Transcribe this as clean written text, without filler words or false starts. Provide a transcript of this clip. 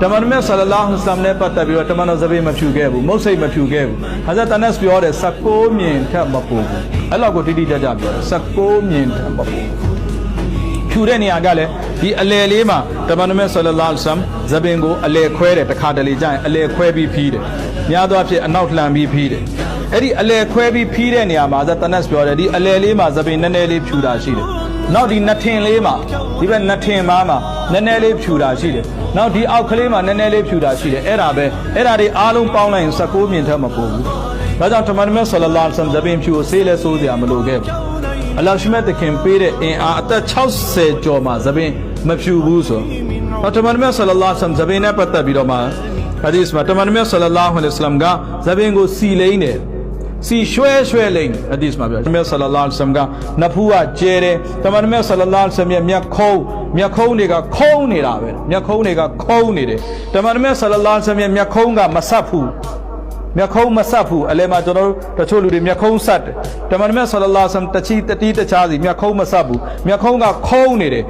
တမန်တော်မြတ်ဆလလာဟ်အလัยဟိဝါစလမ်နဲ့ပတ်သက်ပြီးတော့တမန်တော်ဇဘေးမဖြူခဲ့ဘူးမုတ်စိတ်မဖြူခဲ့ဘူးဟာဇတ်အနက်စ်ပြောတယ်16မြင်ထက်မပိုဘူးအဲ့လောက်ကိုတိတိကျကျပြောတယ်16မြင်ထက်မပိုဖြူတဲ့နေရာကလည်းဒီအလယ်လေးမှာတမန်တော်မြတ်ဆလလာဟ်အလัยဟိဝါစလမ်ဇဘင်ကိုအလယ်ခွဲတယ်တစ်ခါတလေကျရင်အလယ်ခွဲပြီးဖီးတယ်များသောအားဖြင့်အနောက်လှန်ပြီးဖီးတယ်အဲ့ဒီအလယ်ခွဲပြီးဖီးတဲ့နေရာမှာဇတ်အနက်စ်ပြောတယ်ဒီအလယ်လေးမှာဇဘင်နည်းနည်းလေးဖြူတာရှိတယ်နောက်ဒီနှစ်ထင်လေးမှာဒီဘက်နှစ်ထင်မှာနည်းနည်းလေးဖြူတာရှိတယ်နောက်ဒီအောက်ကလေးမှာနည်းနည်းလေးဖြူတာရှိတယ်အဲ့ဒါပဲအဲ့ဒါတွေအားလုံးပေါင်းလိုက်ရင်16မြင်ထက်မပိုဘူးဒါကြောင့်တမန်တော်မြတ်ဆလလာလဟ်အလိုင်းဝါဆလမ်ဇဘင်ဖြူကိုဆေးလဲဆိုးစရာမလိုခဲ့ဘူးအလ္လာဟ်ရှိမြတ်သခင်ပေးတဲ့အင်အားအသက်60ကျော်မှာဇဘင်မဖြူဘူးဆိုတော့တမန်တော်မြတ်ဆလလာလဟ်အလိုင်းဝါဆလမ်ဇဘင်နဲ့ပတ်သက်ပြီးတော့မှဟာဒီစ်မှာတမန်တော်မြတ်ဆလလာလဟ်အလိုင်းဝါဆလမ်ကဇဘင်ကိုစီလိမ့်တယ်စီရွှဲလိမ့်ဟာဒီစ်မှာပြောတမန်တော်ဆလလာလဟ်အလိုင်းဝါဆလမ်ကနဖူးကကျဲတယ်တမန်တော်မြတ်ဆလလာလဟ်အလိုင်းဝါဆလမ်ရဲ့မျက်ခုံးတွေကခုံးနေတာပဲမျက်ခုံးတွေကခုံးနေတယ်တမန်တော်မြတ်ဆလလာလဟ်အလိုင်းဝါဆလမ်ရဲ့မျက်ခုံးကမဆက်ဘူးမျက်ခုံးမဆက်ဘူးအလဲမှာကျွန်တော်တို့တချို့လူတွေမျက်ခုံးဆက်တယ်တမန်တော်မြတ်ဆလလာလဟ်အလိုင်းဝါဆလမ်တတိတခြားစီမျက်ခုံးမဆက်ဘူးမျက်ခုံးကခုံးနေတယ်